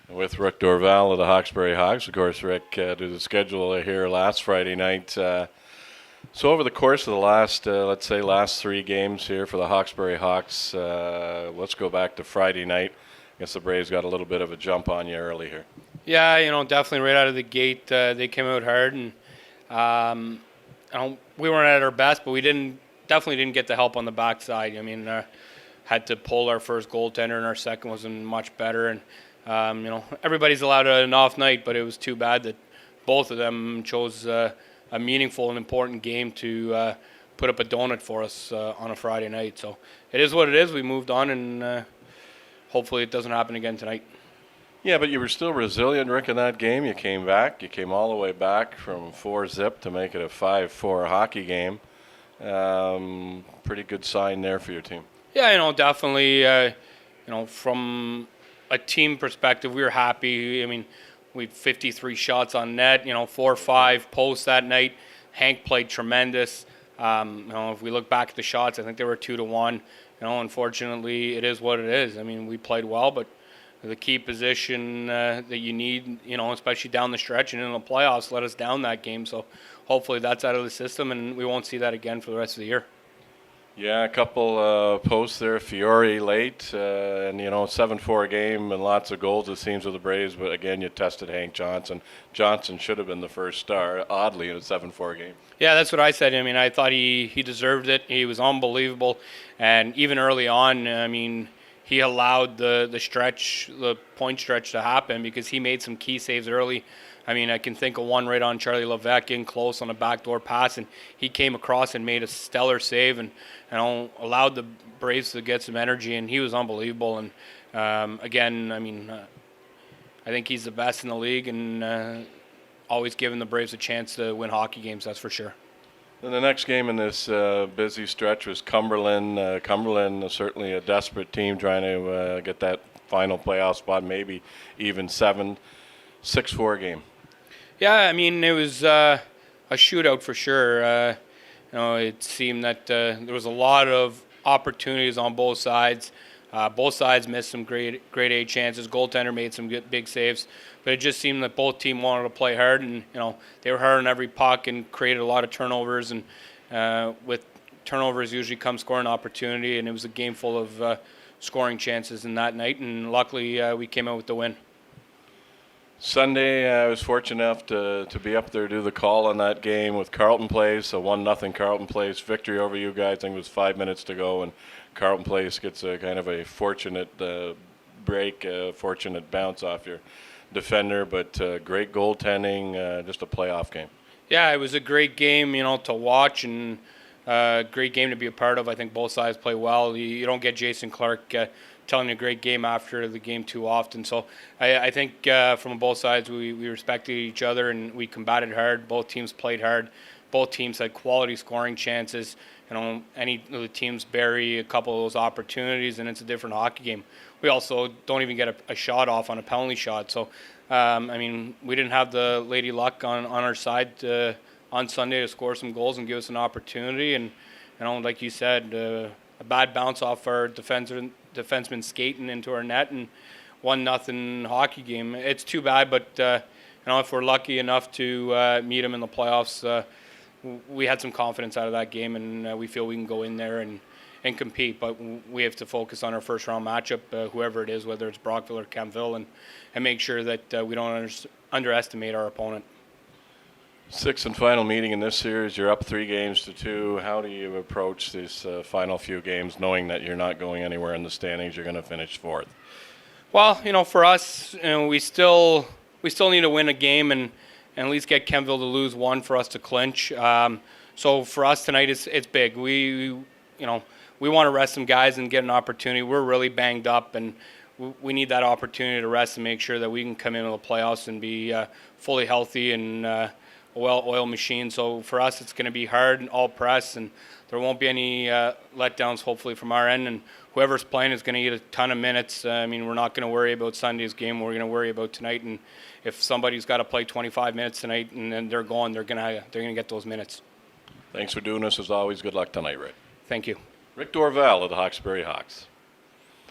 With Rick Dorval of the Hawkesbury Hawks. Of course, Rick did the schedule here last Friday night. So over the course of the last, let's say, last 3 games here for the Hawkesbury Hawks, let's go back to Friday night. I guess the Braves got a little bit of a jump on you early here. Yeah, definitely right out of the gate, they came out hard, and we weren't at our best, but we definitely didn't get the help on the backside. Had to pull our first goaltender, and our second wasn't much better, and everybody's allowed an off night, but it was too bad that both of them chose a meaningful and important game to put up a donut for us on a Friday night. So it is what it is. We moved on, and hopefully it doesn't happen again tonight. Yeah, but you were still resilient, Rick, in that game. You came back. You came all the way back from 4-0 to make it a 5-4 hockey game. Pretty good sign there for your team. Yeah, definitely. From a team perspective, we were happy. We had 53 shots on net, 4 or 5 posts that night. Hank played tremendous. If we look back at the shots, I think they were 2-1. Unfortunately, it is what it is. We played well, but the key position that you need, especially down the stretch and in the playoffs, let us down that game. So hopefully that's out of the system, and we won't see that again for the rest of the year. Yeah, a couple posts there. Fiore late, and 7-4 game and lots of goals, it seems, with the Braves. But again, you tested Hank Johnson. Johnson should have been the first star, oddly, in a 7-4 game. Yeah, that's what I said. I thought he deserved it. He was unbelievable. And even early on, he allowed the point stretch to happen because he made some key saves early. I can think of one right on Charlie Levesque in close on a backdoor pass, and he came across and made a stellar save and allowed the Braves to get some energy, and he was unbelievable. And again, I think he's the best in the league, and always giving the Braves a chance to win hockey games, that's for sure. And the next game in this busy stretch was Cumberland. Cumberland, certainly a desperate team trying to get that final playoff spot, maybe even 6-4 game. Yeah, it was a shootout for sure. It seemed that there was a lot of opportunities on both sides. Both sides missed some great A chances. Goaltender made some good, big saves, but it just seemed that both teams wanted to play hard, and they were hard on every puck and created a lot of turnovers. And with turnovers usually comes scoring opportunity, and it was a game full of scoring chances in that night. And luckily, we came out with the win. Sunday, I was fortunate enough to be up there, do the call on that game with Carleton Place. So 1-0 Carleton Place victory over you guys. I think it was 5 minutes to go, and Carleton Place gets a kind of a fortunate break, fortunate bounce off your defender. But great goaltending, just a playoff game. Yeah, it was a great game, to watch, and great game to be a part of. I think both sides play well. You don't get Jason Clark telling a great game after the game too often. So I think from both sides we respected each other and we combated hard. Both teams played hard. Both teams had quality scoring chances. Any of the teams bury a couple of those opportunities and it's a different hockey game. We also don't even get a shot off on a penalty shot. So, we didn't have the lady luck on our side on Sunday to score some goals and give us an opportunity. And, like you said, a bad bounce off our defenseman skating into our net and 1-0 hockey game. It's too bad, but if we're lucky enough to meet them in the playoffs, we had some confidence out of that game, and we feel we can go in there and compete. But we have to focus on our first round matchup, whoever it is, whether it's Brockville or Kempville, and make sure that we don't underestimate our opponent. Sixth and final meeting in this series. You're up 3-2. How do you approach these final few games, knowing that you're not going anywhere in the standings? You're going to finish 4th. Well, for us, we still need to win a game and at least get Kempville to lose one for us to clinch. So for us tonight, it's big. We want to rest some guys and get an opportunity. We're really banged up, and we need that opportunity to rest and make sure that we can come into the playoffs and be fully healthy and well-oiled machine. So for us, it's going to be hard and all press, and there won't be any letdowns, hopefully, from our end. And whoever's playing is going to get a ton of minutes. We're not going to worry about Sunday's game. We're going to worry about tonight. And if somebody's got to play 25 minutes tonight and then they're going to get those minutes. Thanks for doing this. As always, good luck tonight, Rick. Thank you. Rick Dorval of the Hawkesbury Hawks.